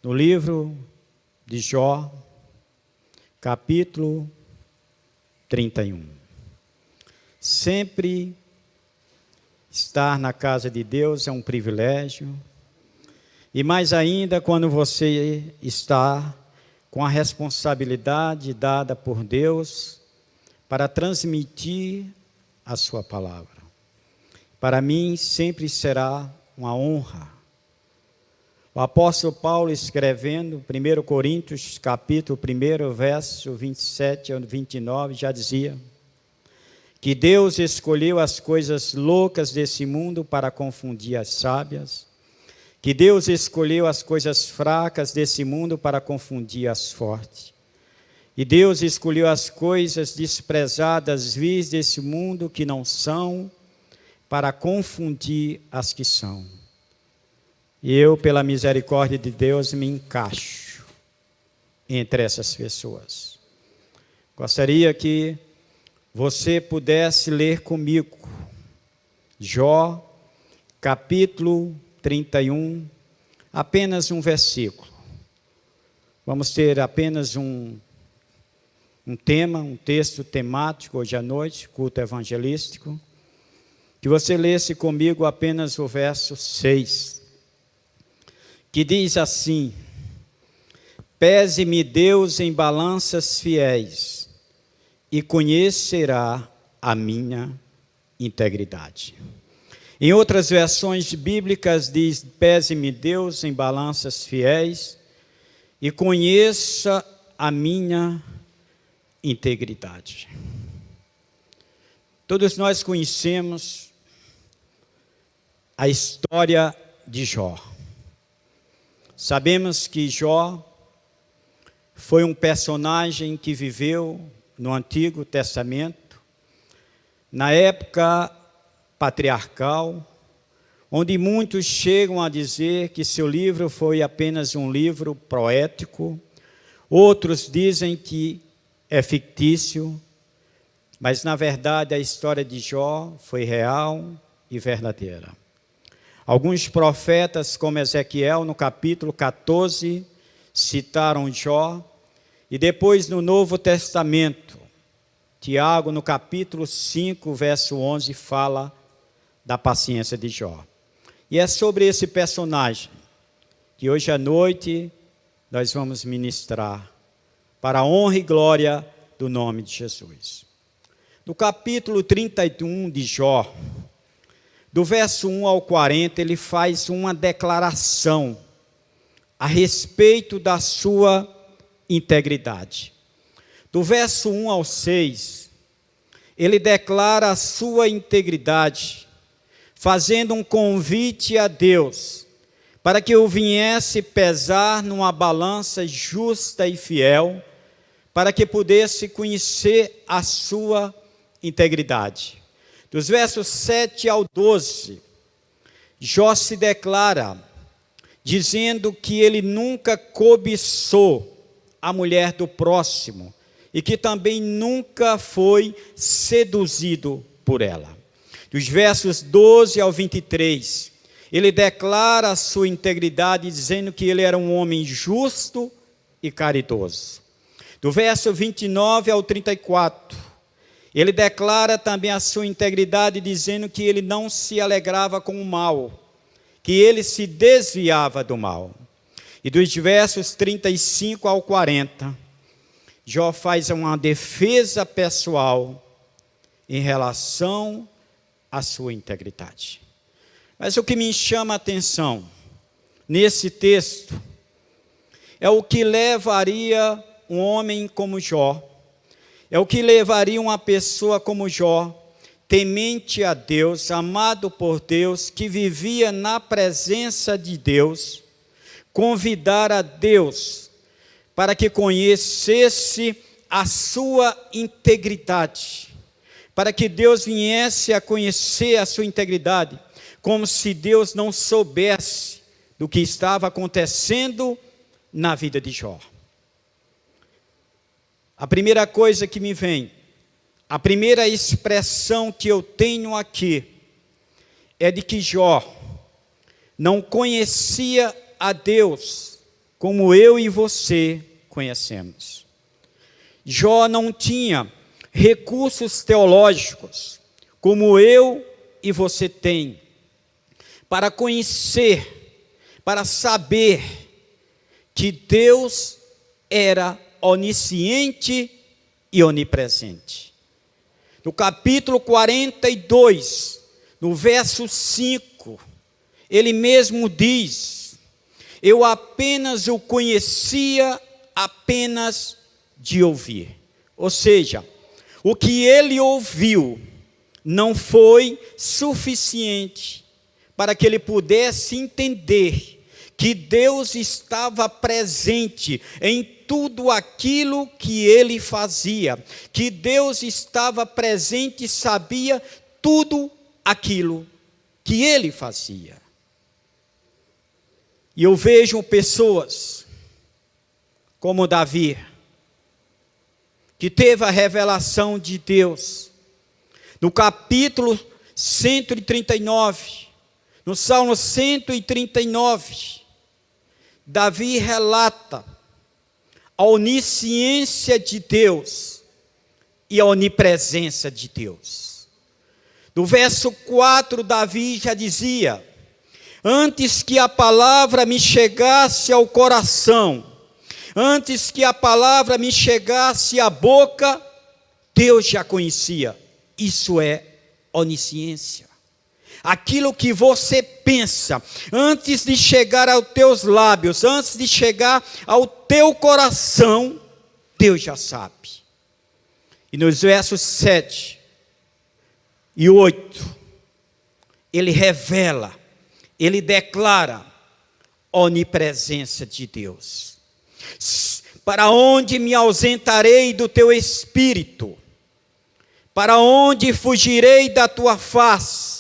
no livro de Jó, capítulo 31. Sempre estar na casa de Deus é um privilégio, e mais ainda quando você está com a responsabilidade dada por Deus para transmitir a sua palavra. Para mim sempre será uma honra. O apóstolo Paulo, escrevendo 1 Coríntios, capítulo 1, verso 27 ao 29, já dizia que Deus escolheu as coisas loucas desse mundo para confundir as sábias, que Deus escolheu as coisas fracas desse mundo para confundir as fortes, e Deus escolheu as coisas desprezadas, vis desse mundo que não são, para confundir as que são. E eu, pela misericórdia de Deus, me encaixo entre essas pessoas. Gostaria que você pudesse ler comigo Jó, capítulo 31, apenas um versículo. Vamos ter apenas um tema, um texto temático hoje à noite, culto evangelístico. Que você lesse comigo apenas o verso 6. Que diz assim: pese-me Deus em balanças fiéis, e conhecerá a minha integridade. Em outras versões bíblicas diz: pese-me Deus em balanças fiéis, e conheça a minha integridade. Todos nós conhecemos a história de Jó. Sabemos que Jó foi um personagem que viveu no Antigo Testamento, na época patriarcal, onde muitos chegam a dizer que seu livro foi apenas um livro poético, outros dizem que é fictício, mas na verdade a história de Jó foi real e verdadeira. Alguns profetas, como Ezequiel, no capítulo 14, citaram Jó, e depois no Novo Testamento, Tiago, no capítulo 5, verso 11, fala da paciência de Jó. E é sobre esse personagem que hoje à noite nós vamos ministrar, para a honra e glória do nome de Jesus. No capítulo 31 de Jó, do verso 1 ao 40, ele faz uma declaração a respeito da sua integridade. Do verso 1 ao 6, ele declara a sua integridade, fazendo um convite a Deus, para que o viesse pesar numa balança justa e fiel, para que pudesse conhecer a sua integridade. Dos versos 7 ao 12, Jó se declara, dizendo que ele nunca cobiçou a mulher do próximo, e que também nunca foi seduzido por ela. Dos versos 12 ao 23, ele declara a sua integridade, dizendo que ele era um homem justo e caridoso. Do verso 29 ao 34, ele declara também a sua integridade, dizendo que ele não se alegrava com o mal, que ele se desviava do mal. E dos versos 35 ao 40, Jó faz uma defesa pessoal em relação à sua integridade. Mas o que me chama a atenção nesse texto é o que levaria um homem como Jó, é o que levaria uma pessoa como Jó, temente a Deus, amado por Deus, que vivia na presença de Deus, convidar a Deus para que conhecesse a sua integridade, para que Deus viesse a conhecer a sua integridade, como se Deus não soubesse do que estava acontecendo na vida de Jó. A primeira coisa que me vem, a primeira expressão que eu tenho aqui, é de que Jó não conhecia a Deus como eu e você conhecemos. Jó não tinha recursos teológicos, como eu e você tem, para conhecer, para saber que Deus era onisciente e onipresente. No capítulo 42, no verso 5, ele mesmo diz: eu apenas o conhecia apenas de ouvir. Ou seja, o que ele ouviu não foi suficiente para que ele pudesse entender que Deus estava presente em tudo aquilo que ele fazia, que Deus estava presente e sabia tudo aquilo que ele fazia. E eu vejo pessoas como Davi, que teve a revelação de Deus. No capítulo 139, no Salmo 139, Davi relata a onisciência de Deus e a onipresença de Deus. No verso 4, Davi já dizia: antes que a palavra me chegasse ao coração, antes que a palavra me chegasse à boca, Deus já conhecia. Isso é onisciência. Aquilo que você pensa, antes de chegar aos teus lábios, antes de chegar ao teu coração, Deus já sabe. E nos versos 7 e 8, ele revela, ele declara a onipresença de Deus. Para onde me ausentarei do teu espírito? Para onde fugirei da tua face?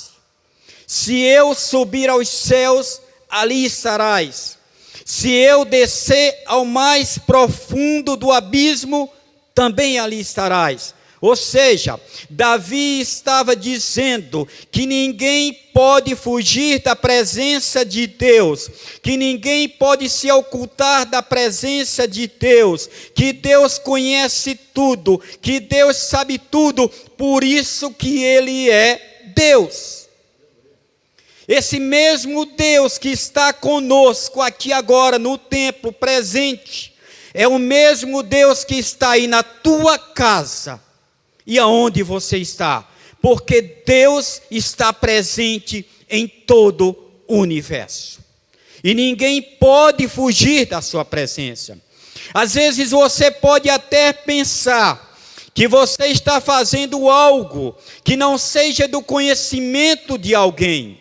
Se eu subir aos céus, ali estarás. Se eu descer ao mais profundo do abismo, também ali estarás. Ou seja, Davi estava dizendo que ninguém pode fugir da presença de Deus, que ninguém pode se ocultar da presença de Deus, que Deus conhece tudo, que Deus sabe tudo, por isso que Ele é Deus. Esse mesmo Deus que está conosco aqui agora no templo presente, é o mesmo Deus que está aí na tua casa e aonde você está, porque Deus está presente em todo o universo, e ninguém pode fugir da sua presença. Às vezes você pode até pensar que você está fazendo algo que não seja do conhecimento de alguém.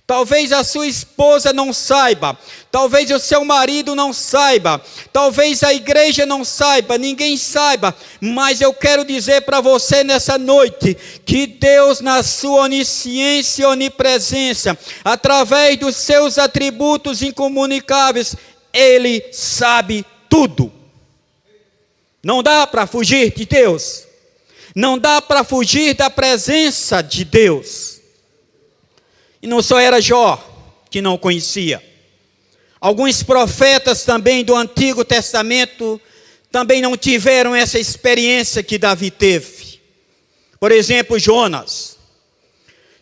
Talvez a sua esposa não saiba, talvez o seu marido não saiba, talvez a igreja não saiba, ninguém saiba, mas eu quero dizer para você nessa noite, que Deus na sua onisciência e onipresença, através dos seus atributos incomunicáveis, Ele sabe tudo. Não dá para fugir de Deus, não dá para fugir da presença de Deus. E não só era Jó que não conhecia. Alguns profetas também do Antigo Testamento também não tiveram essa experiência que Davi teve. Por exemplo, Jonas.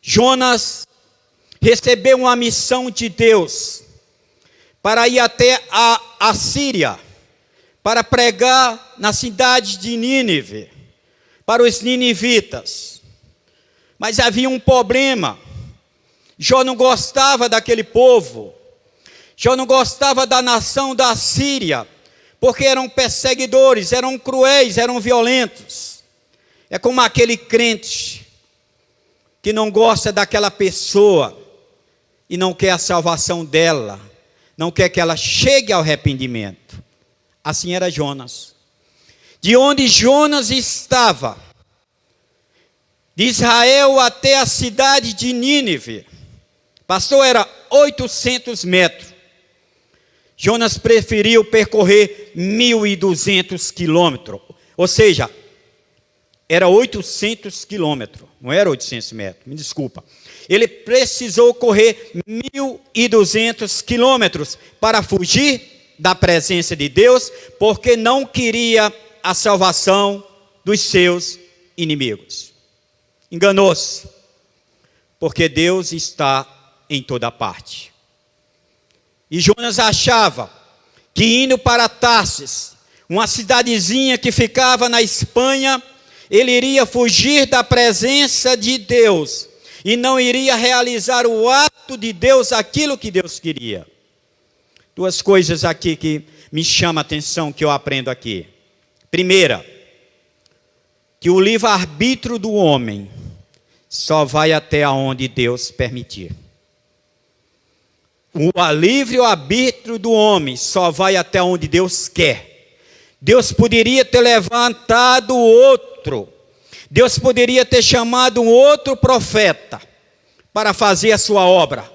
Jonas recebeu uma missão de Deus para ir até a Síria, para pregar na cidade de Nínive, para os ninivitas. Mas havia um problema. Jó não gostava daquele povo, Jó não gostava da nação da Síria, porque eram perseguidores, eram cruéis, eram violentos. É como aquele crente que não gosta daquela pessoa e não quer a salvação dela, não quer que ela chegue ao arrependimento. Assim era Jonas. De onde Jonas estava, de Israel até a cidade de Nínive, passou era 800 metros. Jonas preferiu percorrer 1.200 quilômetros. Ou seja, era 800 quilômetros. Não era 800 metros, me desculpa. Ele precisou correr 1.200 quilômetros para fugir da presença de Deus, porque não queria a salvação dos seus inimigos. Enganou-se, porque Deus está em toda parte. E Jonas achava que indo para Tarsis, uma cidadezinha que ficava na Espanha, ele iria fugir da presença de Deus e não iria realizar o ato de Deus, aquilo que Deus queria. Duas coisas aqui que me chamam a atenção, que eu aprendo aqui. Primeira, que o livre-arbítrio do homem só vai até onde Deus permitir. O livre-arbítrio do homem só vai até onde Deus quer. Deus poderia ter levantado outro. Deus poderia ter chamado um outro profeta para fazer a sua obra.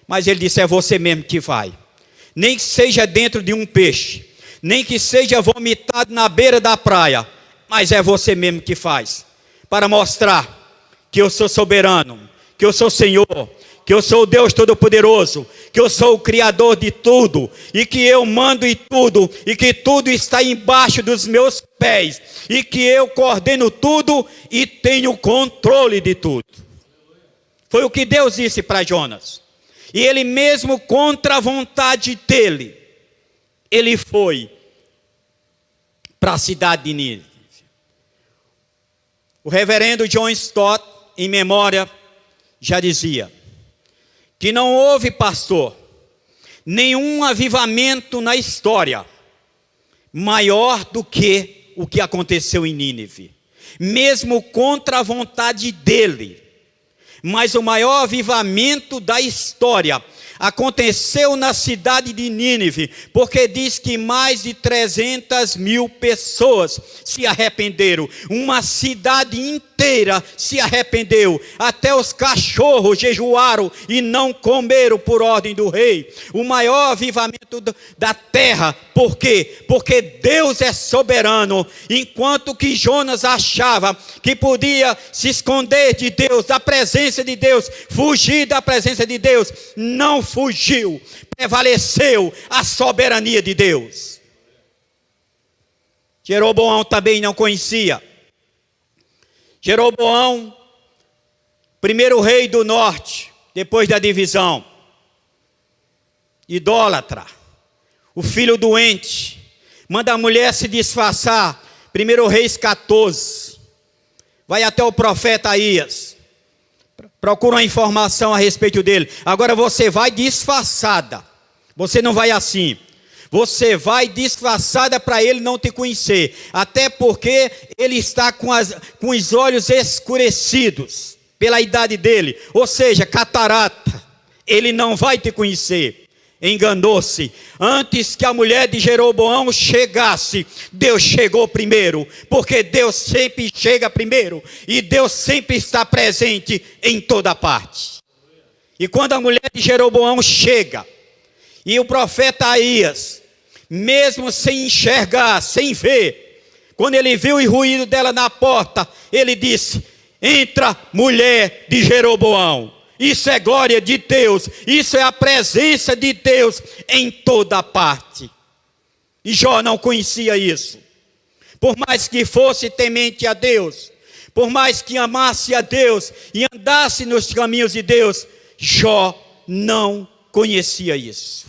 Mas ele disse, é você mesmo que vai. Nem que seja dentro de um peixe, nem que seja vomitado na beira da praia, mas é você mesmo que faz. Para mostrar que eu sou soberano, que eu sou Senhor, que eu sou o Deus Todo-Poderoso, que eu sou o Criador de tudo, e que eu mando em tudo, e que tudo está embaixo dos meus pés, e que eu coordeno tudo e tenho controle de tudo. Foi o que Deus disse para Jonas. E ele mesmo, contra a vontade dele, ele foi para a cidade de Nínive. O reverendo John Stott, em memória, já dizia que não houve, pastor, nenhum avivamento na história maior do que o que aconteceu em Nínive, mesmo contra a vontade dele. Mas o maior avivamento da história aconteceu na cidade de Nínive, porque diz que mais de 300.000 pessoas se arrependeram. Uma cidade inteira se arrependeu. Até os cachorros jejuaram e não comeram por ordem do rei. O maior avivamento da terra. Por quê? Porque Deus é soberano. Enquanto que Jonas achava que podia se esconder de Deus, da presença de Deus, fugir da presença de Deus, não fugiu, prevaleceu a soberania de Deus. Jeroboão também não conhecia. Jeroboão, primeiro rei do norte, depois da divisão, idólatra, o filho doente, manda a mulher se disfarçar. 1 Reis 14, vai até o profeta Aías, procura uma informação a respeito dele. Agora você vai disfarçada, você não vai assim, você vai disfarçada para ele não te conhecer, até porque ele está com os olhos escurecidos pela idade dele, ou seja, catarata, ele não vai te conhecer. Enganou-se. Antes que a mulher de Jeroboão chegasse, Deus chegou primeiro, porque Deus sempre chega primeiro, e Deus sempre está presente em toda parte. E quando a mulher de Jeroboão chega, e o profeta Aías, mesmo sem enxergar, sem ver, quando ele viu o ruído dela na porta, ele disse, entra, mulher de Jeroboão. Isso é glória de Deus, isso é a presença de Deus em toda parte. E Jó não conhecia isso. Por mais que fosse temente a Deus, por mais que amasse a Deus e andasse nos caminhos de Deus, Jó não conhecia isso.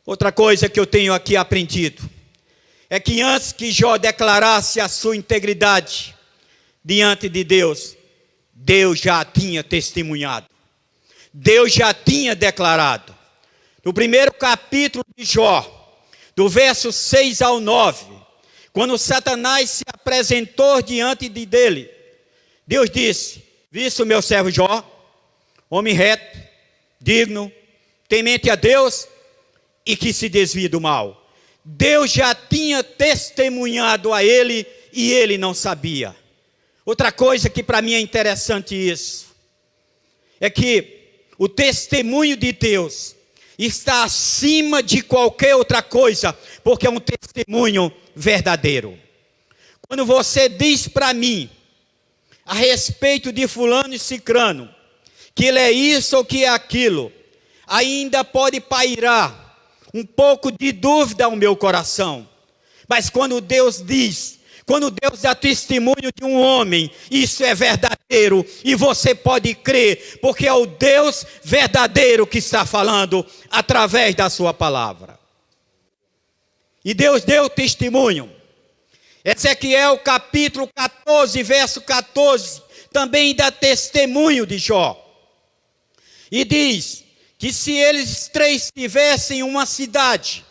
Outra coisa que eu tenho aqui aprendido é que antes que Jó declarasse a sua integridade diante de Deus, Deus já tinha testemunhado. Deus já tinha declarado. No primeiro capítulo de Jó, do verso 6 ao 9, quando Satanás se apresentou diante dele, Deus disse, visto o meu servo Jó, homem reto, digno, temente a Deus e que se desvia do mal. Deus já tinha testemunhado a ele e ele não sabia. Outra coisa que para mim é interessante isso, é que o testemunho de Deus está acima de qualquer outra coisa, porque é um testemunho verdadeiro. Quando você diz para mim, a respeito de fulano e cicrano, que ele é isso ou que é aquilo, ainda pode pairar um pouco de dúvida ao meu coração. Mas quando Deus dá testemunho de um homem, isso é verdadeiro e você pode crer, porque é o Deus verdadeiro que está falando através da sua palavra. E Deus deu testemunho. Ezequiel capítulo 14, verso 14, também dá testemunho de Jó. E diz que se eles três tivessem uma cidade,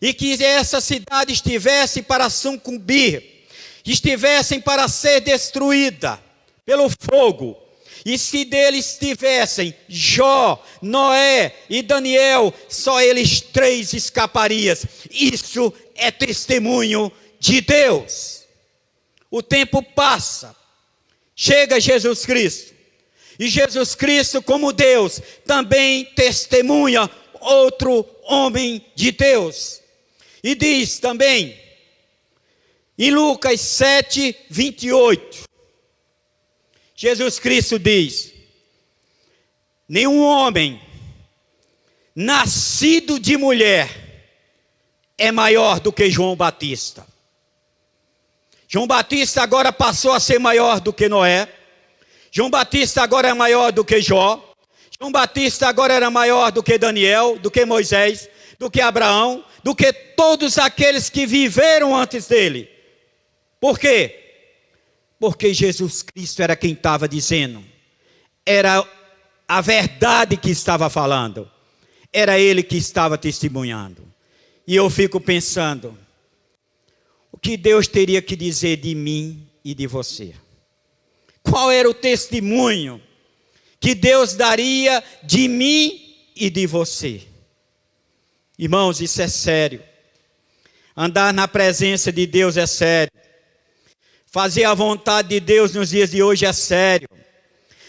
e que essa cidade estivesse para sucumbir, estivessem para ser destruída pelo fogo, e se deles tivessem Jó, Noé e Daniel, só eles três escapariam. Isso é testemunho de Deus. O tempo passa, chega Jesus Cristo, e Jesus Cristo, como Deus, também testemunha outro homem de Deus. E diz também, em Lucas 7, 28, Jesus Cristo diz: nenhum homem nascido de mulher é maior do que João Batista. João Batista agora passou a ser maior do que Noé. João Batista agora é maior do que Jó. João Batista agora era maior do que Daniel, do que Moisés, do que Abraão, do que todos aqueles que viveram antes dele. Por quê? Porque Jesus Cristo era quem estava dizendo. Era a verdade que estava falando. Era ele que estava testemunhando. E eu fico pensando, o que Deus teria que dizer de mim e de você? Qual era o testemunho que Deus daria de mim e de você? Irmãos, isso é sério. Andar na presença de Deus é sério. Fazer a vontade de Deus nos dias de hoje é sério.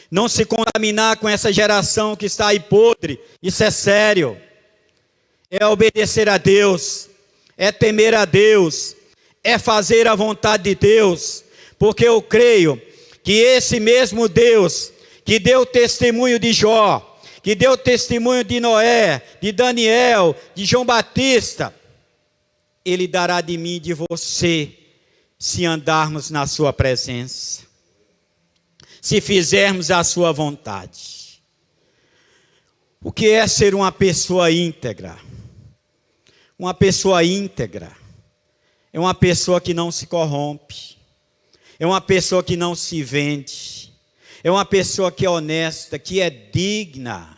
Não se contaminar com essa geração que está aí podre, isso é sério. É obedecer a Deus, é temer a Deus, é fazer a vontade de Deus, porque eu creio que esse mesmo Deus que deu testemunho de Jó, que deu testemunho de Noé, de Daniel, de João Batista, ele dará de mim e de você, se andarmos na sua presença, se fizermos a sua vontade. O que é ser uma pessoa íntegra? Uma pessoa íntegra é uma pessoa que não se corrompe, é uma pessoa que não se vende, é uma pessoa que é honesta, que é digna,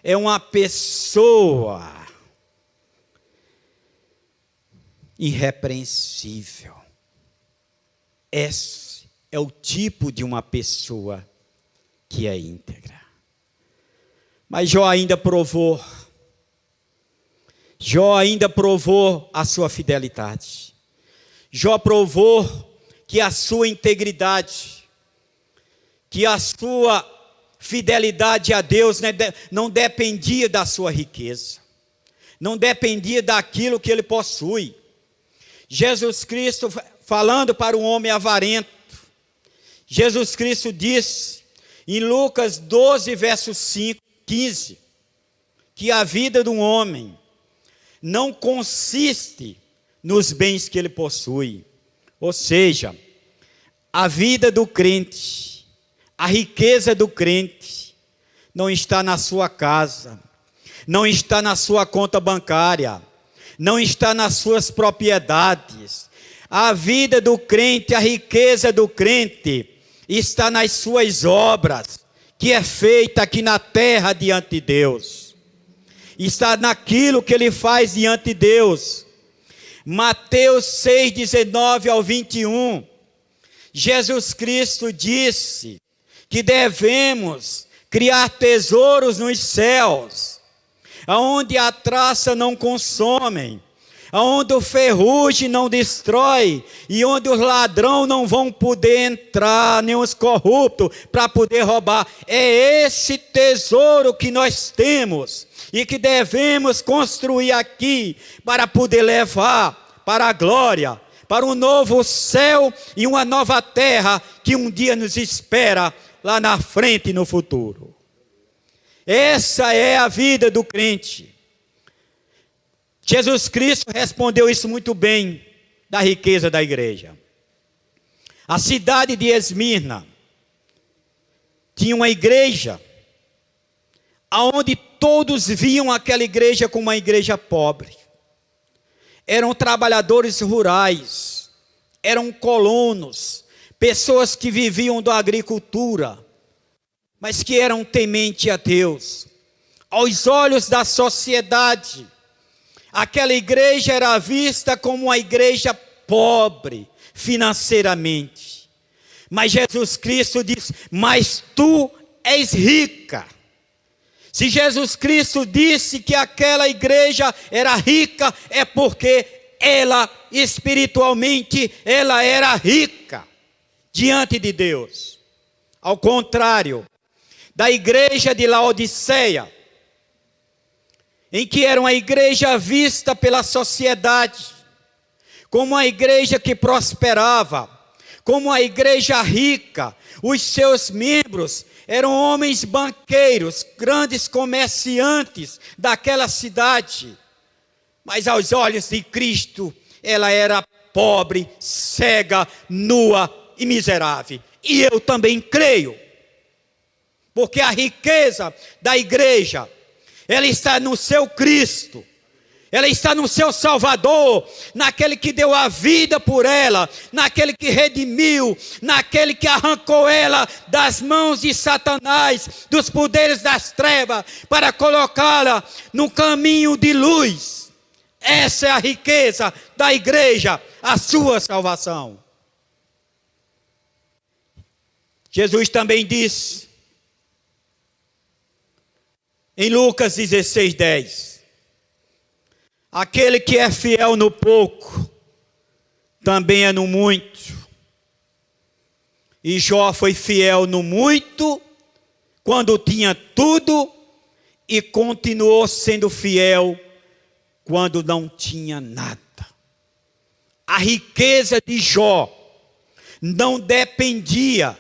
é uma pessoa irrepreensível. Esse é o tipo de uma pessoa que é íntegra. Mas Jó ainda provou a sua fidelidade. Jó provou que a sua integridade, que a sua fidelidade a Deus não dependia da sua riqueza, não dependia daquilo que ele possui. Jesus Cristo, falando para um homem avarento, Jesus Cristo disse em Lucas 12, verso 15, que a vida de um homem não consiste nos bens que ele possui. Ou seja, a vida do crente, a riqueza do crente, não está na sua casa, não está na sua conta bancária, não está nas suas propriedades. A vida do crente, a riqueza do crente, está nas suas obras, que é feita aqui na terra diante de Deus. Está naquilo que ele faz diante de Deus. Mateus 6, 19 ao 21. Jesus Cristo disse que devemos criar tesouros nos céus, aonde a traça não consome, aonde o ferrugem não destrói, e onde os ladrões não vão poder entrar, nem os corruptos, para poder roubar. É esse tesouro que nós temos, e que devemos construir aqui, para poder levar para a glória, para um novo céu e uma nova terra, que um dia nos espera, lá na frente, no futuro. Essa é a vida do crente. Jesus Cristo respondeu isso muito bem da riqueza da igreja. A cidade de Esmirna tinha uma igreja onde todos viam aquela igreja como uma igreja pobre. Eram trabalhadores rurais, eram colonos, pessoas que viviam da agricultura, mas que eram tementes a Deus. Aos olhos da sociedade, aquela igreja era vista como uma igreja pobre financeiramente. Mas Jesus Cristo diz: mas tu és rica. Se Jesus Cristo disse que aquela igreja era rica, é porque ela espiritualmente ela era rica diante de Deus. Ao contrário da igreja de Laodiceia, em que era uma igreja vista pela sociedade como uma igreja que prosperava, como uma igreja rica. Os seus membros eram homens banqueiros, grandes comerciantes daquela cidade. Mas aos olhos de Cristo, ela era pobre, cega, nua e miserável. E eu também creio, porque a riqueza da igreja, ela está no seu Cristo, ela está no seu Salvador, naquele que deu a vida por ela, naquele que redimiu, naquele que arrancou ela das mãos de Satanás, dos poderes das trevas, para colocá-la no caminho de luz. Essa é a riqueza da igreja, a sua salvação. Jesus também disse, em Lucas 16:10, aquele que é fiel no pouco, também é no muito. E Jó foi fiel no muito, quando tinha tudo, e continuou sendo fiel quando não tinha nada. A riqueza de Jó não dependia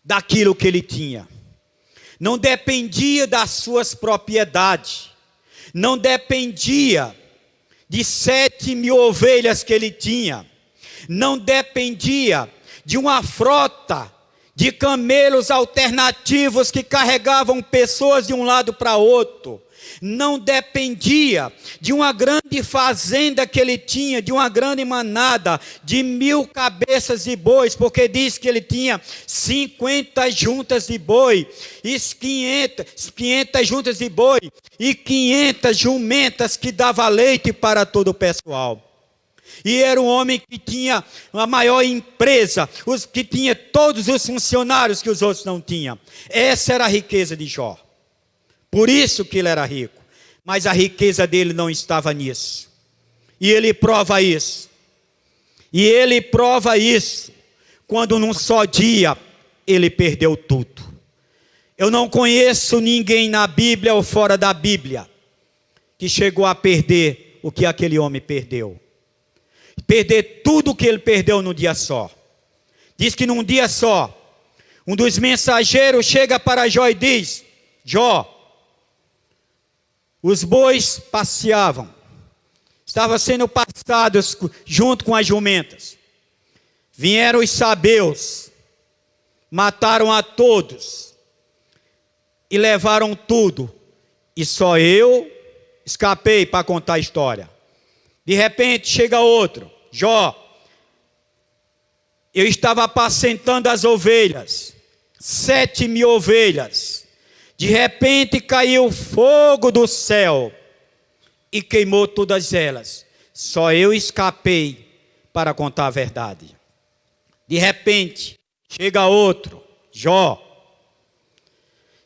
daquilo que ele tinha, não dependia das suas propriedades, não dependia de 7.000 ovelhas que ele tinha, não dependia de uma frota de camelos alternativos que carregavam pessoas de um lado para outro, não dependia de uma grande fazenda que ele tinha, de uma grande manada, de 1.000 cabeças de bois, porque diz que ele tinha 50 juntas de boi, e 500 juntas de boi, e 500 jumentas que dava leite para todo o pessoal. E era um homem que tinha a maior empresa, que tinha todos os funcionários que os outros não tinham. Essa era a riqueza de Jó. Por isso que ele era rico. Mas a riqueza dele não estava nisso. E ele prova isso. E ele prova isso quando num só dia ele perdeu tudo. Eu não conheço ninguém na Bíblia ou fora da Bíblia que chegou a perder o que aquele homem perdeu. Perder tudo o que ele perdeu num dia só. Diz que num dia só, um dos mensageiros chega para Jó e diz: Jó, os bois passeavam, estavam sendo passados junto com as jumentas. Vieram os sabeus, mataram a todos e levaram tudo. E só eu escapei para contar a história. De repente chega outro: Jó, eu estava apacentando as ovelhas, 7.000 ovelhas. De repente caiu fogo do céu e queimou todas elas. Só eu escapei para contar a verdade. De repente chega outro: Jó,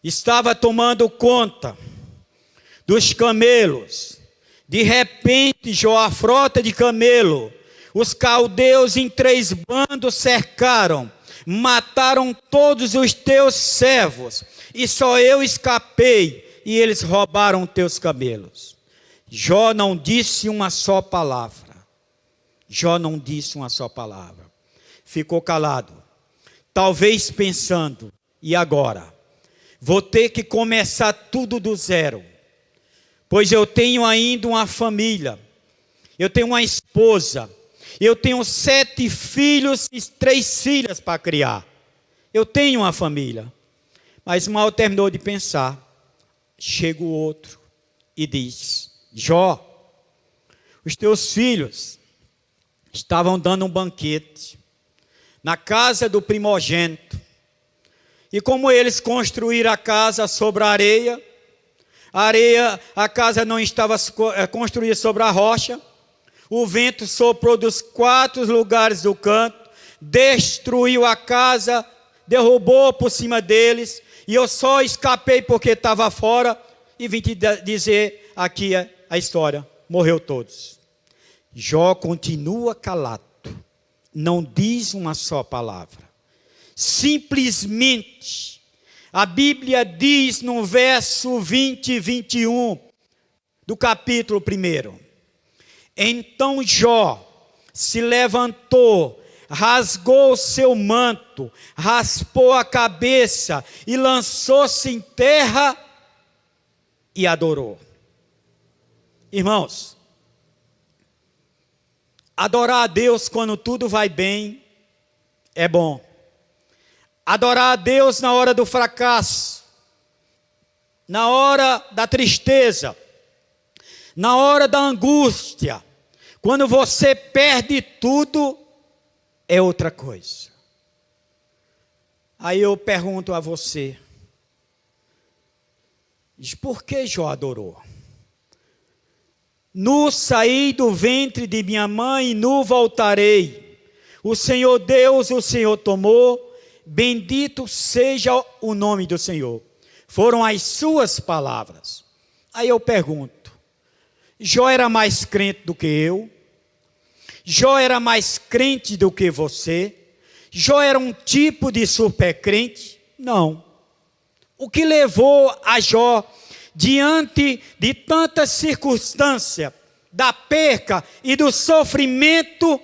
estava tomando conta dos camelos. De repente, Jó, a frota de camelo, os caldeus em 3 bandos cercaram, mataram todos os teus servos, e só eu escapei, e eles roubaram teus camelos. Jó não disse uma só palavra. Jó não disse uma só palavra. Ficou calado, talvez pensando: e agora? Vou ter que começar tudo do zero, pois eu tenho ainda uma família, eu tenho uma esposa, eu tenho 7 filhos e 3 filhas para criar. Eu tenho uma família. Mas mal terminou de pensar, chega o outro e diz: Jó, os teus filhos estavam dando um banquete na casa do primogênito. E como eles construíram a casa sobre a areia, a casa não estava construída sobre a rocha, o vento soprou dos 4 lugares do canto, destruiu a casa, derrubou por cima deles, e eu só escapei porque estava fora, e vim te dizer aqui a história, morreu todos. Jó continua calado, não diz uma só palavra. Simplesmente, a Bíblia diz no verso 20 e 21 do capítulo 1. Então Jó se levantou, rasgou seu manto, raspou a cabeça e lançou-se em terra e adorou. Irmãos, adorar a Deus quando tudo vai bem é bom. Adorar a Deus na hora do fracasso, na hora da tristeza, na hora da angústia, quando você perde tudo, é outra coisa. Aí eu pergunto a você, por que Jó adorou? Nu saí do ventre de minha mãe e nu voltarei. O Senhor Deus, o Senhor tomou, bendito seja o nome do Senhor. Foram as suas palavras. Aí eu pergunto, Jó era mais crente do que eu? Jó era mais crente do que você? Jó era um tipo de super crente? Não. O que levou a Jó, diante de tantas circunstâncias, da perca e do sofrimento,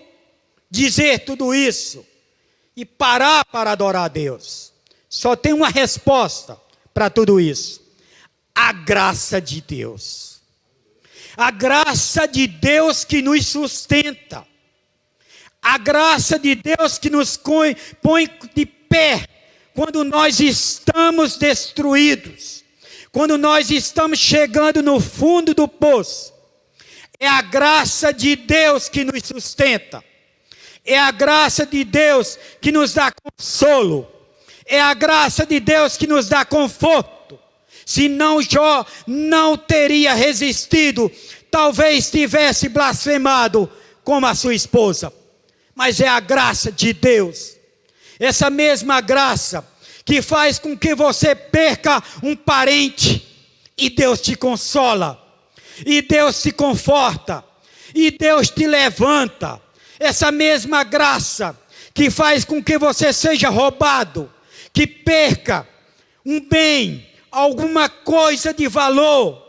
dizer tudo isso e parar para adorar a Deus? Só tem uma resposta para tudo isso: a graça de Deus. A graça de Deus que nos sustenta. A graça de Deus que nos põe de pé quando nós estamos destruídos, quando nós estamos chegando no fundo do poço. É a graça de Deus que nos sustenta. É a graça de Deus que nos dá consolo. É a graça de Deus que nos dá conforto. Senão Jó não teria resistido, talvez tivesse blasfemado como a sua esposa. Mas é a graça de Deus, essa mesma graça que faz com que você perca um parente e Deus te consola, e Deus te conforta, e Deus te levanta. Essa mesma graça que faz com que você seja roubado, que perca um bem, alguma coisa de valor,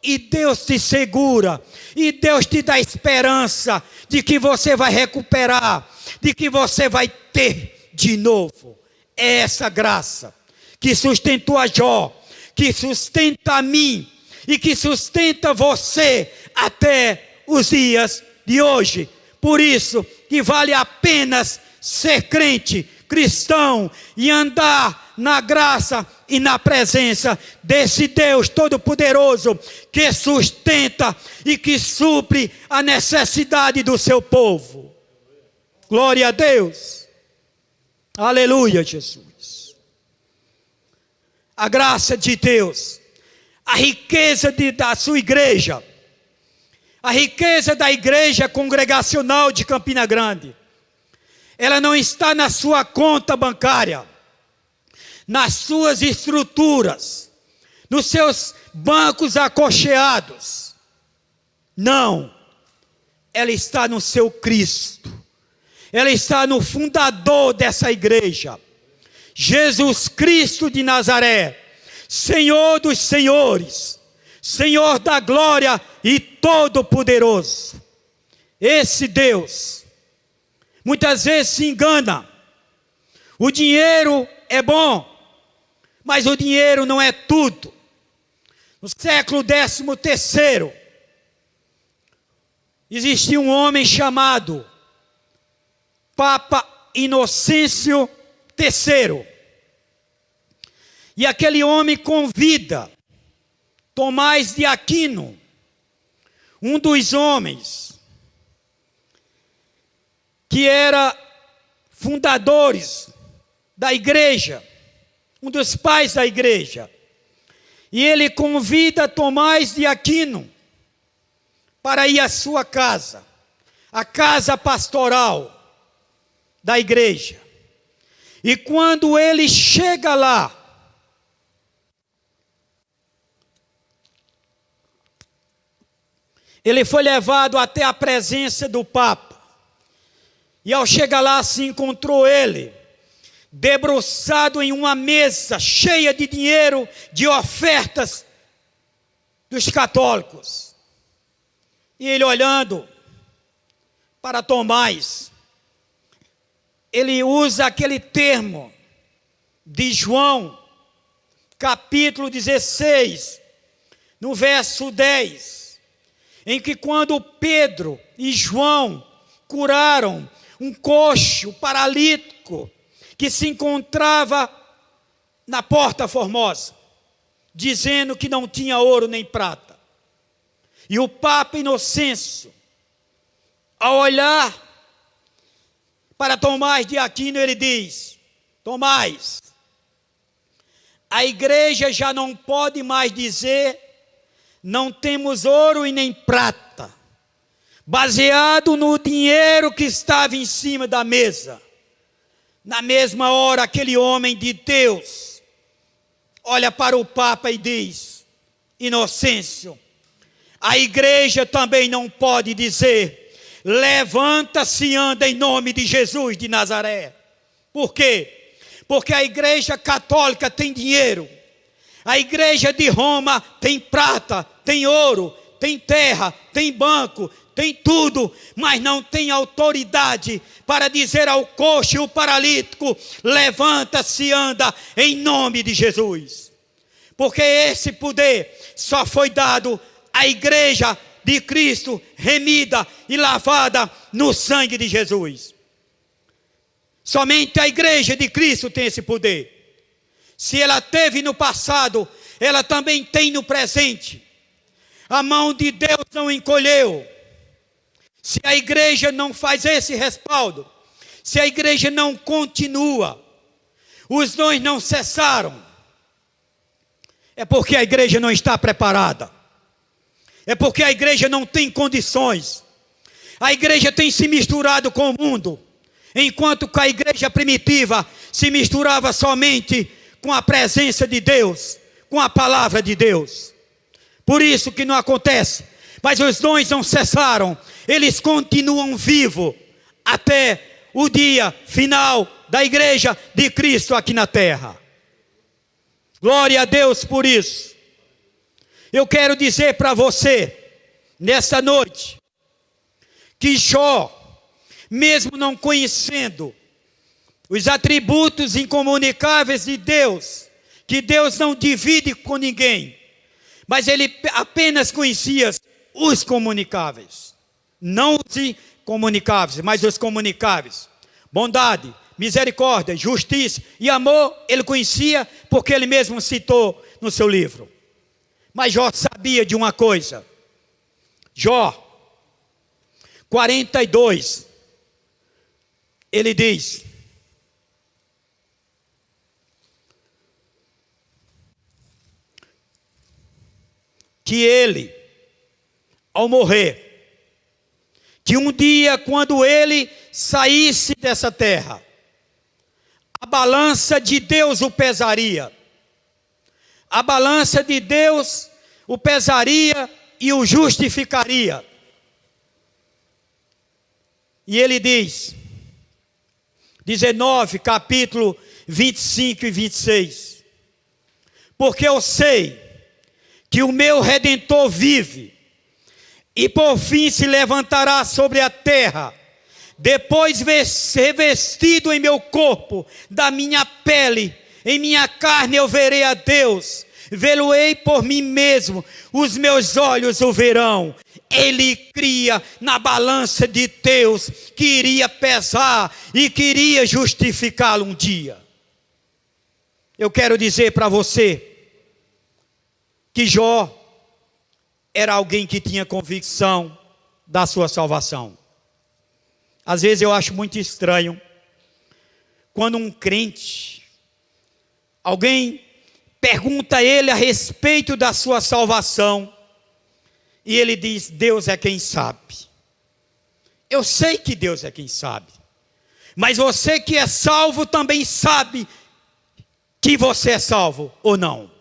e Deus te segura, e Deus te dá esperança de que você vai recuperar, de que você vai ter de novo. É essa graça que sustentou a Jó, que sustenta a mim e que sustenta você até os dias de hoje. Por isso que vale a pena ser crente, cristão, e andar na graça e na presença desse Deus Todo-Poderoso, que sustenta e que supre a necessidade do seu povo. Glória a Deus. Aleluia, Jesus. A graça de Deus, a riqueza da sua igreja, a riqueza da igreja congregacional de Campina Grande, ela não está na sua conta bancária, nas suas estruturas, nos seus bancos acolcheados. Não, ela está no seu Cristo, ela está no fundador dessa igreja, Jesus Cristo de Nazaré, Senhor dos senhores, Senhor da glória e todo-poderoso. Esse Deus muitas vezes se engana. O dinheiro é bom, mas o dinheiro não é tudo. No século 13º, existia um homem chamado Papa Inocêncio III. E aquele homem convida Tomás de Aquino, um dos homens que era fundadores da igreja, um dos pais da igreja. E ele convida Tomás de Aquino para ir à sua casa, a casa pastoral da igreja. E quando ele chega lá, ele foi levado até a presença do Papa. E ao chegar lá, se encontrou ele debruçado em uma mesa cheia de dinheiro, de ofertas dos católicos. E ele olhando para Tomás, ele usa aquele termo de João, capítulo 16, no verso 10, em que quando Pedro e João curaram um coxo paralítico que se encontrava na Porta Formosa, dizendo que não tinha ouro nem prata. E o Papa Inocêncio, ao olhar para Tomás de Aquino, ele diz: Tomás, a igreja já não pode mais dizer não temos ouro e nem prata, baseado no dinheiro que estava em cima da mesa. Na mesma hora, aquele homem de Deus olha para o Papa e diz: Inocêncio, a igreja também não pode dizer levanta-se e anda em nome de Jesus de Nazaré. Por quê? Porque a igreja católica tem dinheiro, a igreja de Roma tem prata, tem ouro, tem terra, tem banco, tem tudo, mas não tem autoridade para dizer ao coxo e o paralítico: levanta-se e anda em nome de Jesus. Porque esse poder só foi dado à igreja de Cristo, remida e lavada no sangue de Jesus. Somente a igreja de Cristo tem esse poder. Se ela teve no passado, ela também tem no presente. A mão de Deus não encolheu. Se a igreja não faz esse respaldo, se a igreja não continua, os dons não cessaram, é porque a igreja não está preparada, é porque a igreja não tem condições. A igreja tem se misturado com o mundo, enquanto que a igreja primitiva se misturava somente com a presença de Deus, com a palavra de Deus. Por isso que não acontece. Mas os dons não cessaram, eles continuam vivos até o dia final da igreja de Cristo aqui na terra. Glória a Deus por isso. Eu quero dizer para você, nesta noite, que Jó, mesmo não conhecendo os atributos incomunicáveis de Deus, que Deus não divide com ninguém, mas ele apenas conhecia os comunicáveis, não os incomunicáveis, mas os comunicáveis. Bondade, misericórdia, justiça e amor, ele conhecia porque ele mesmo citou no seu livro. Mas Jó sabia de uma coisa. Jó 42, ele diz: que ele, ao morrer, que um dia, quando ele saísse dessa terra, a balança de Deus o pesaria. A balança de Deus o pesaria e o justificaria. E ele diz, 19, capítulo 25 e 26. Porque eu sei que o meu Redentor vive, e por fim se levantará sobre a terra, depois revestido em meu corpo, da minha pele, em minha carne eu verei a Deus, vê-lo-ei por mim mesmo, os meus olhos o verão. Ele cria na balança de Deus, que iria pesar e queria justificá-lo um dia. Eu quero dizer para você, que Jó era alguém que tinha convicção da sua salvação. Às vezes eu acho muito estranho, quando um crente, alguém pergunta a ele a respeito da sua salvação, e ele diz: Deus é quem sabe. Eu sei que Deus é quem sabe, mas você que é salvo também sabe que você é salvo ou não.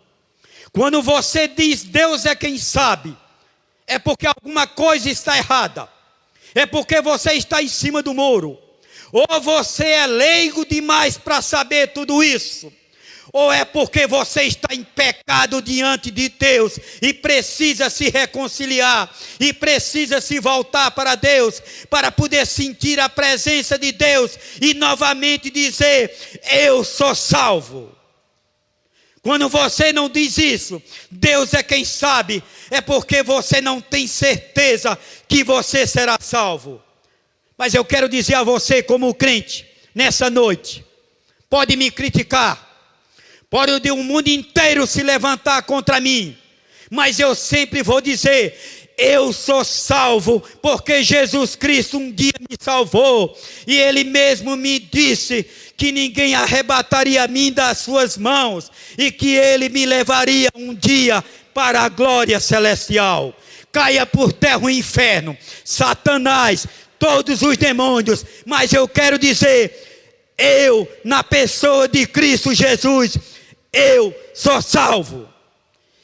Quando você diz Deus é quem sabe, é porque alguma coisa está errada, é porque você está em cima do muro, ou você é leigo demais para saber tudo isso, ou é porque você está em pecado diante de Deus e precisa se reconciliar e precisa se voltar para Deus para poder sentir a presença de Deus e novamente dizer: eu sou salvo. Quando você não diz isso, Deus é quem sabe, é porque você não tem certeza que você será salvo. Mas eu quero dizer a você, como crente, nessa noite, pode me criticar, pode o mundo inteiro se levantar contra mim, mas eu sempre vou dizer: eu sou salvo, porque Jesus Cristo um dia me salvou, e Ele mesmo me disse que ninguém arrebataria a mim das suas mãos, e que Ele me levaria um dia para a glória celestial. Caia por terra o inferno, Satanás, todos os demônios, mas eu quero dizer: eu, na pessoa de Cristo Jesus, eu sou salvo,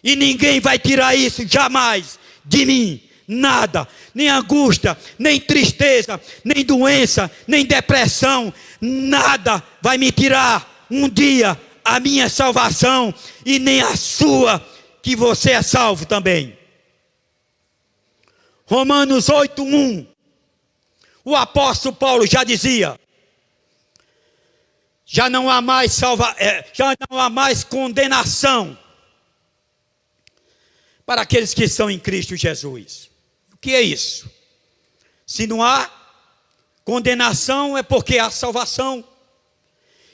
e ninguém vai tirar isso jamais de mim. Nada, nem angústia, nem tristeza, nem doença, nem depressão, nada vai me tirar um dia a minha salvação, e nem a sua, que você é salvo também. Romanos 8:1, o apóstolo Paulo já dizia: já não há mais condenação para aqueles que estão em Cristo Jesus. O que é isso? Se não há condenação, é porque há salvação.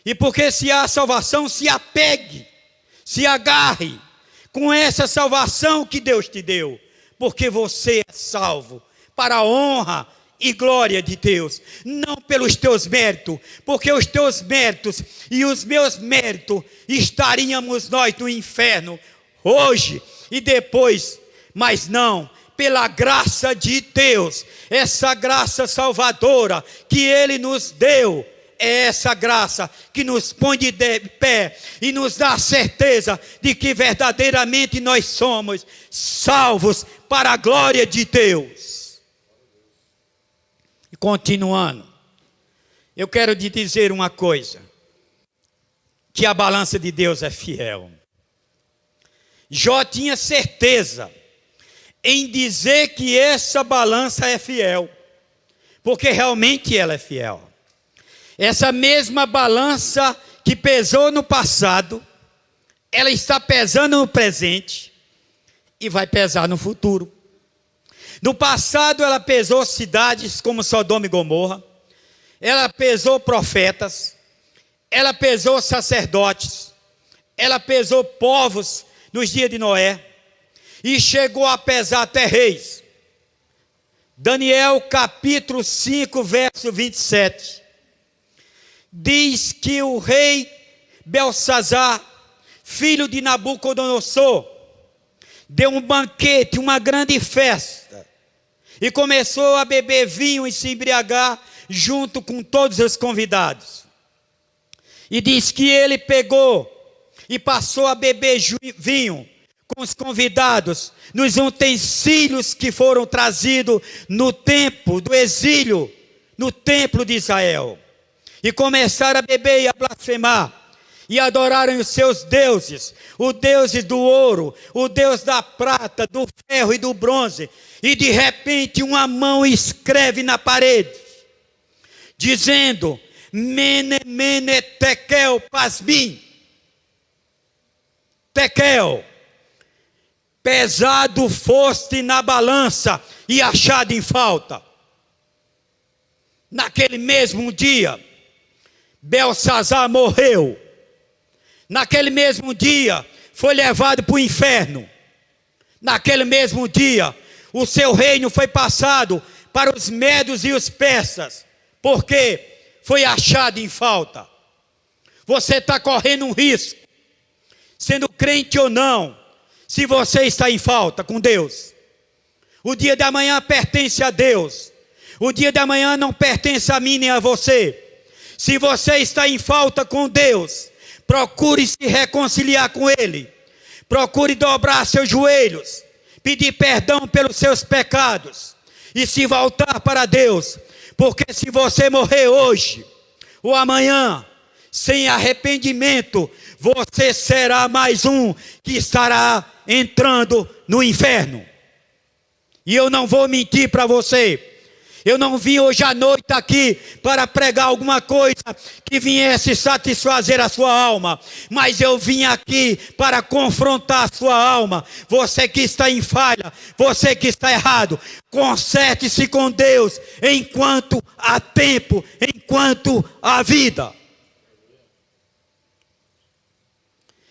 E porque se há salvação, se apegue, se agarre com essa salvação que Deus te deu, porque você é salvo para a honra e glória de Deus, não pelos teus méritos, porque os teus méritos e os meus méritos estaríamos nós no inferno hoje e depois, mas não, pela graça de Deus, essa graça salvadora que Ele nos deu, é essa graça que nos põe de pé e nos dá a certeza de que verdadeiramente nós somos salvos para a glória de Deus. E continuando, eu quero te dizer uma coisa, que a balança de Deus é fiel. Jó tinha certeza em dizer que essa balança é fiel, porque realmente ela é fiel. Essa mesma balança que pesou no passado, ela está pesando no presente e vai pesar no futuro. No passado ela pesou cidades como Sodoma e Gomorra, ela pesou profetas, ela pesou sacerdotes, ela pesou povos nos dias de Noé, e chegou a pesar até reis. Daniel capítulo 5, verso 27, diz que o rei Belsazar, filho de Nabucodonosor, deu um banquete, uma grande festa, e começou a beber vinho e se embriagar junto com todos os convidados. E diz que ele pegou e passou a beber vinho com os convidados, nos utensílios que foram trazidos no tempo do exílio, no templo de Israel. E começaram a beber e a blasfemar, e adoraram os seus deuses, o deus do ouro, o deus da prata, do ferro e do bronze. E de repente uma mão escreve na parede, dizendo: Mene, mene, tekel, pasmim. Tekel, pesado foste na balança e achado em falta. Naquele mesmo dia, Belsazar morreu. Naquele mesmo dia, foi levado para o inferno. Naquele mesmo dia, o seu reino foi passado para os medos e os persas, porque foi achado em falta. Você está correndo um risco, sendo crente ou não, se você está em falta com Deus. O dia da manhã pertence a Deus. O dia da manhã não pertence a mim nem a você. Se você está em falta com Deus, procure se reconciliar com Ele. Procure dobrar seus joelhos, pedir perdão pelos seus pecados e se voltar para Deus. Porque se você morrer hoje ou amanhã, sem arrependimento, você será mais um que estará entrando no inferno. E eu não vou mentir para você. Eu não vim hoje à noite aqui para pregar alguma coisa que viesse satisfazer a sua alma, mas eu vim aqui para confrontar a sua alma. Você que está em falha, você que está errado, conserte-se com Deus enquanto há tempo, enquanto há vida.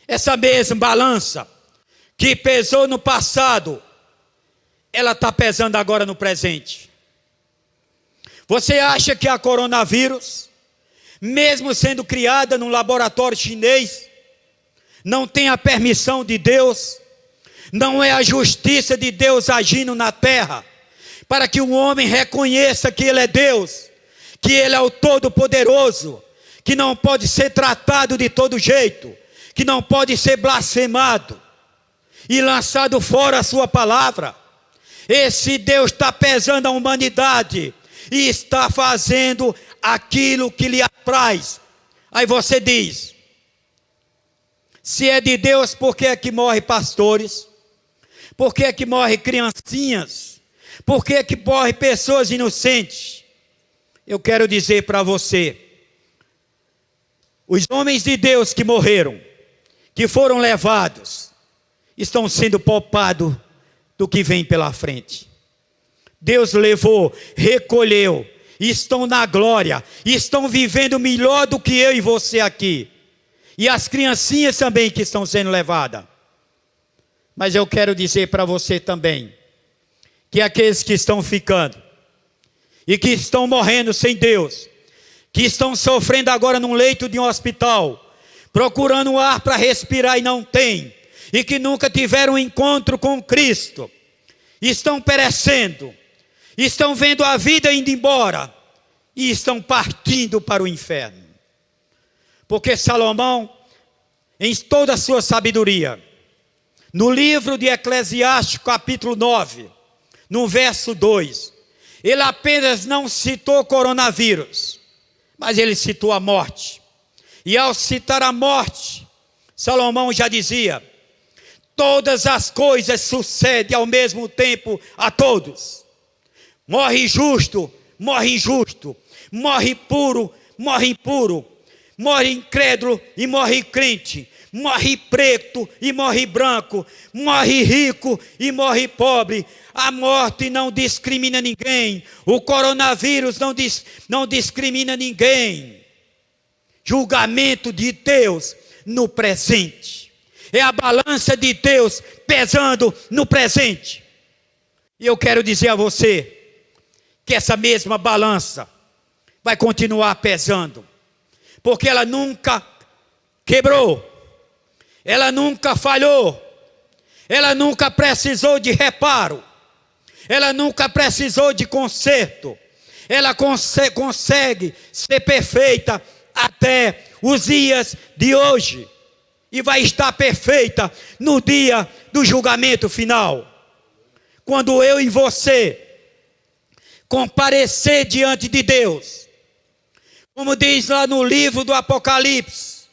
Essa mesma balança que pesou no passado, ela está pesando agora no presente. Você acha que a coronavírus, mesmo sendo criada num laboratório chinês, não tem a permissão de Deus? Não é a justiça de Deus agindo na terra, para que o homem reconheça que Ele é Deus, que Ele é o Todo-Poderoso, que não pode ser tratado de todo jeito, que não pode ser blasfemado e lançado fora a sua palavra. Esse Deus está pesando a humanidade e está fazendo aquilo que lhe apraz. Aí você diz: se é de Deus, por que é que morre pastores? Por que é que morre criancinhas? Por que é que morre pessoas inocentes? Eu quero dizer para você, os homens de Deus que morreram, que foram levados, estão sendo poupados do que vem pela frente. Deus levou, recolheu, estão na glória, estão vivendo melhor do que eu e você aqui. E as criancinhas também que estão sendo levadas. Mas eu quero dizer para você também, que aqueles que estão ficando, e que estão morrendo sem Deus, que estão sofrendo agora num leito de um hospital, procurando um ar para respirar e não tem, e que nunca tiveram um encontro com Cristo, estão perecendo, estão vendo a vida indo embora, e estão partindo para o inferno. Porque Salomão, em toda a sua sabedoria, no livro de Eclesiastes, capítulo 9, no verso 2, ele apenas não citou coronavírus, mas ele citou a morte. E ao citar a morte, Salomão já dizia: todas as coisas sucedem ao mesmo tempo a todos. Morre justo, morre injusto. Morre puro, morre impuro. Morre incrédulo e morre crente. Morre preto e morre branco. Morre rico e morre pobre. A morte não discrimina ninguém. O coronavírus não discrimina ninguém. Julgamento de Deus no presente. É a balança de Deus pesando no presente. E eu quero dizer a você que essa mesma balança vai continuar pesando, porque ela nunca quebrou, ela nunca falhou, ela nunca precisou de reparo, ela nunca precisou de conserto, ela consegue ser perfeita até os dias de hoje, e vai estar perfeita no dia do julgamento final, quando eu e você comparecer diante de Deus, como diz lá no livro do Apocalipse,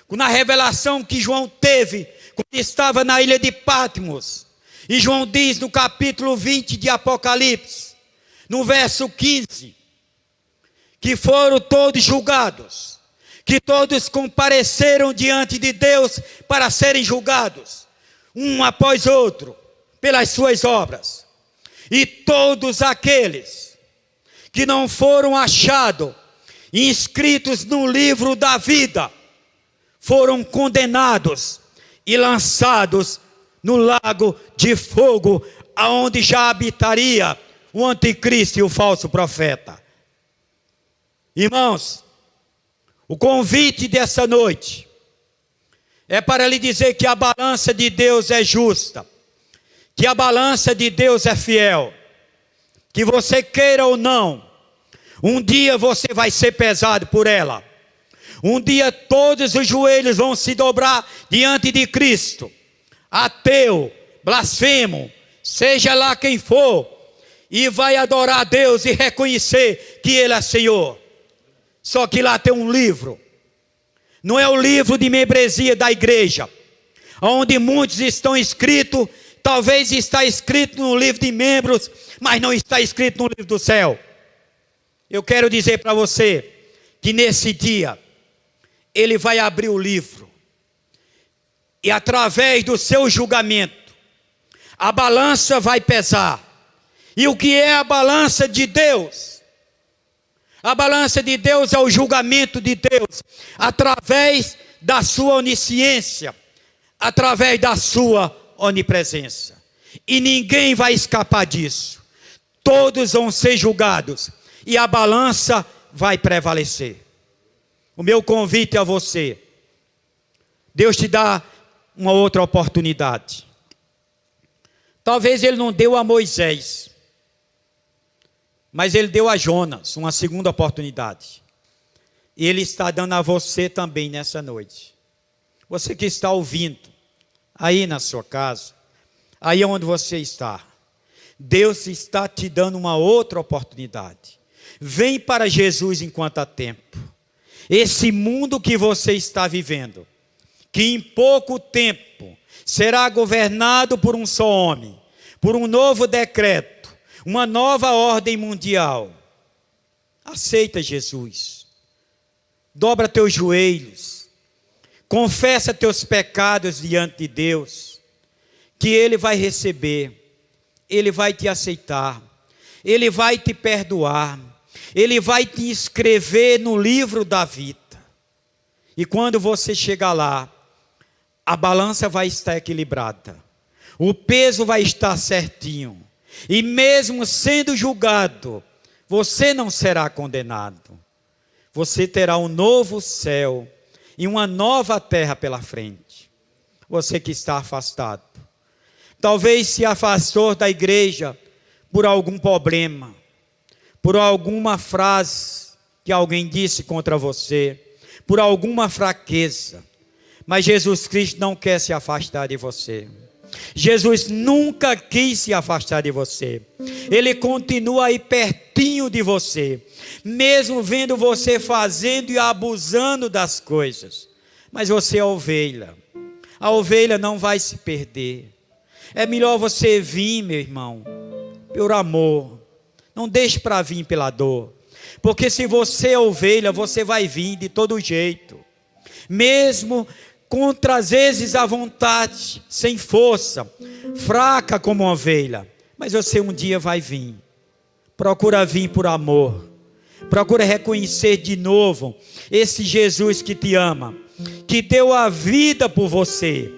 na revelação que João teve, quando estava na ilha de Patmos, e João diz no capítulo 20 de Apocalipse, no verso 15, que foram todos julgados, que todos compareceram diante de Deus para serem julgados. um após outro, pelas suas obras. E todos aqueles que não foram achados inscritos no livro da vida foram condenados e lançados no lago de fogo, aonde já habitaria o anticristo e o falso profeta. Irmãos, o convite dessa noite é para lhe dizer que a balança de Deus é justa, que a balança de Deus é fiel, que você queira ou não, um dia você vai ser pesado por ela. Um dia todos os joelhos vão se dobrar diante de Cristo. Ateu, blasfemo, seja lá quem for, e vai adorar a Deus e reconhecer que Ele é Senhor. Só que lá tem um livro. Não é o livro de membresia da igreja, onde muitos estão escritos. Talvez está escrito no livro de membros, mas não está escrito no livro do céu. Eu quero dizer para você que nesse dia Ele vai abrir o livro, e através do seu julgamento a balança vai pesar. E o que é a balança de Deus? A balança de Deus é o julgamento de Deus, através da sua onisciência, através da sua onipresença. E ninguém vai escapar disso. Todos vão ser julgados, e a balança vai prevalecer. O meu convite a você: Deus te dá uma outra oportunidade. Talvez Ele não deu a Moisés, mas Ele deu a Jonas uma segunda oportunidade. E Ele está dando a você também nessa noite. Você que está ouvindo, aí na sua casa, aí onde você está, Deus está te dando uma outra oportunidade. Vem para Jesus enquanto há tempo. Esse mundo que você está vivendo, que em pouco tempo será governado por um só homem, por um novo decreto, uma nova ordem mundial. Aceita Jesus. Dobra teus joelhos. Confessa teus pecados diante de Deus, que Ele vai receber, Ele vai te aceitar, Ele vai te perdoar, Ele vai te inscrever no livro da vida. E quando você chegar lá, a balança vai estar equilibrada, o peso vai estar certinho, e mesmo sendo julgado, você não será condenado. Você terá um novo céu e uma nova terra pela frente. Você que está afastado, talvez se afastou da igreja por algum problema, por alguma frase que alguém disse contra você, por alguma fraqueza. Mas Jesus Cristo não quer se afastar de você. Jesus nunca quis se afastar de você. Ele continua aí pertinho de você, mesmo vendo você fazendo e abusando das coisas. Mas você é ovelha. A ovelha não vai se perder. É melhor você vir, meu irmão, por amor. Não deixe para vir pela dor. Porque se você é ovelha, você vai vir de todo jeito. Mesmo contra às vezes a vontade, sem força, fraca como uma ovelha. Mas você um dia vai vir. Procura vir por amor. Procura reconhecer de novo esse Jesus que te ama, que deu a vida por você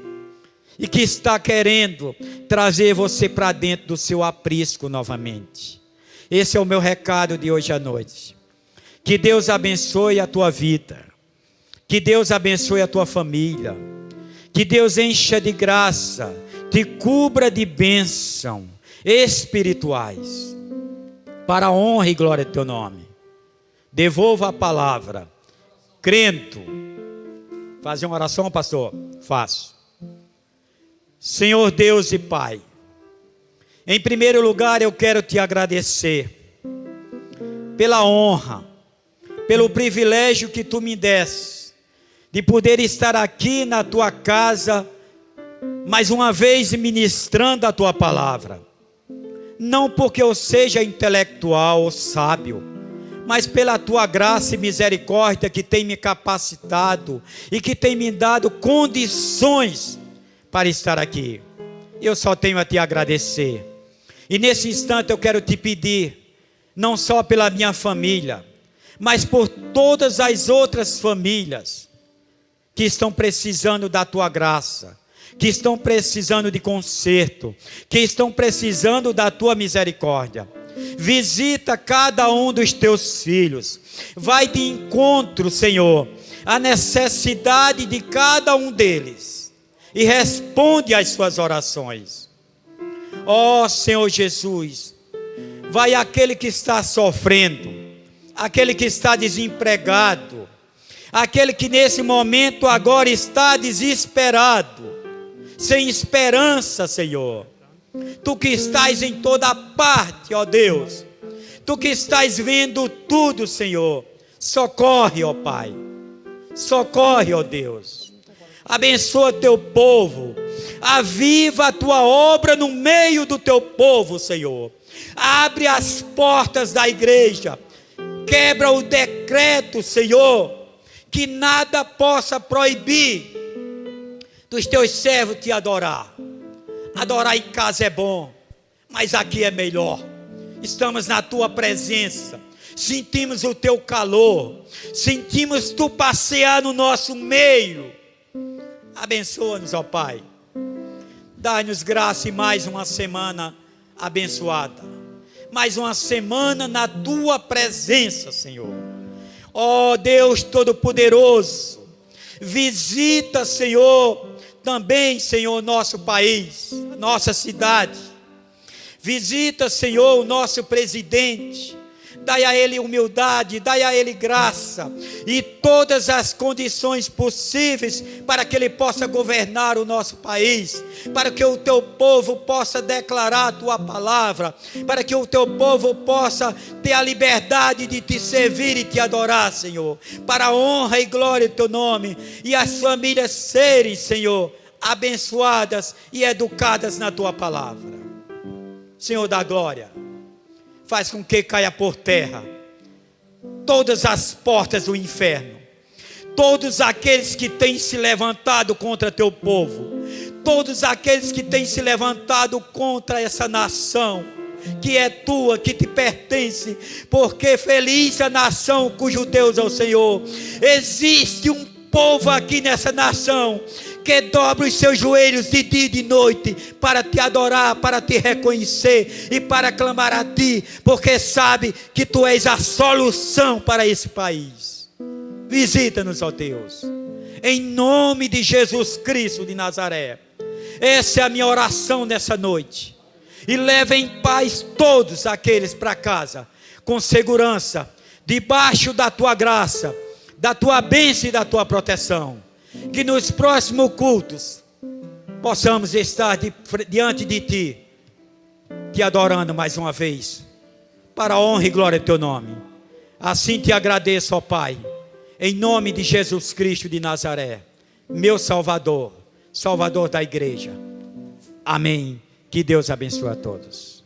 e que está querendo trazer você para dentro do seu aprisco novamente. Esse é o meu recado de hoje à noite. Que Deus abençoe a tua vida. Que Deus abençoe a tua família. Que Deus encha de graça, te cubra de bênção espirituais, para a honra e glória do teu nome. Devolva a palavra, crendo. Fazer uma oração, pastor? Faço. Senhor Deus e Pai, em primeiro lugar eu quero te agradecer pela honra, pelo privilégio que tu me deste de poder estar aqui na tua casa, mais uma vez ministrando a tua palavra. Não porque eu seja intelectual ou sábio, mas pela tua graça e misericórdia que tem me capacitado e que tem me dado condições para estar aqui. Eu só tenho a te agradecer. E nesse instante eu quero te pedir, não só pela minha família, mas por todas as outras famílias que estão precisando da tua graça, que estão precisando de conserto, que estão precisando da tua misericórdia. Visita cada um dos teus filhos, vai de encontro, Senhor, à necessidade de cada um deles, e responde às suas orações. Ó Senhor Jesus, vai aquele que está sofrendo, aquele que está desempregado, aquele que nesse momento agora está desesperado, sem esperança, Senhor. Tu que estás em toda parte, ó Deus, Tu que estás vendo tudo, Senhor, socorre, ó Pai, socorre, ó Deus. Abençoa teu povo, aviva a tua obra no meio do teu povo, Senhor. Abre as portas da igreja, quebra o decreto, Senhor, que nada possa proibir dos teus servos te adorar. Adorar em casa é bom, mas aqui é melhor. Estamos na tua presença, sentimos o teu calor, sentimos tu passear no nosso meio. Abençoa-nos, ó Pai. Dá-nos graça e mais uma semana abençoada, mais uma semana na tua presença, Senhor. Ó Deus Todo-Poderoso, visita, Senhor, também, Senhor, nosso país, nossa cidade. Visita, Senhor, o nosso presidente. Dai a ele humildade, dai a ele graça e todas as condições possíveis para que ele possa governar o nosso país, para que o teu povo possa declarar a tua palavra, para que o teu povo possa ter a liberdade de te servir e te adorar, Senhor, para a honra e glória do teu nome, e as famílias serem, Senhor, abençoadas e educadas na tua palavra. Senhor da glória, faz com que caia por terra todas as portas do inferno, todos aqueles que têm se levantado contra teu povo, todos aqueles que têm se levantado contra essa nação que é tua, que te pertence, porque feliz a nação cujo Deus é o Senhor. Existe um povo aqui nessa nação que dobra os seus joelhos de dia e de noite para te adorar, para te reconhecer e para clamar a ti, porque sabe que tu és a solução para esse país. Visita-nos, ó Deus, em nome de Jesus Cristo de Nazaré. Essa é a minha oração nessa noite, e leva em paz todos aqueles para casa, com segurança, debaixo da tua graça, da tua bênção e da tua proteção. Que nos próximos cultos possamos estar diante de ti, te adorando mais uma vez, para a honra e glória do teu nome. Assim te agradeço, ó Pai, em nome de Jesus Cristo de Nazaré, meu Salvador, Salvador da igreja. Amém. Que Deus abençoe a todos.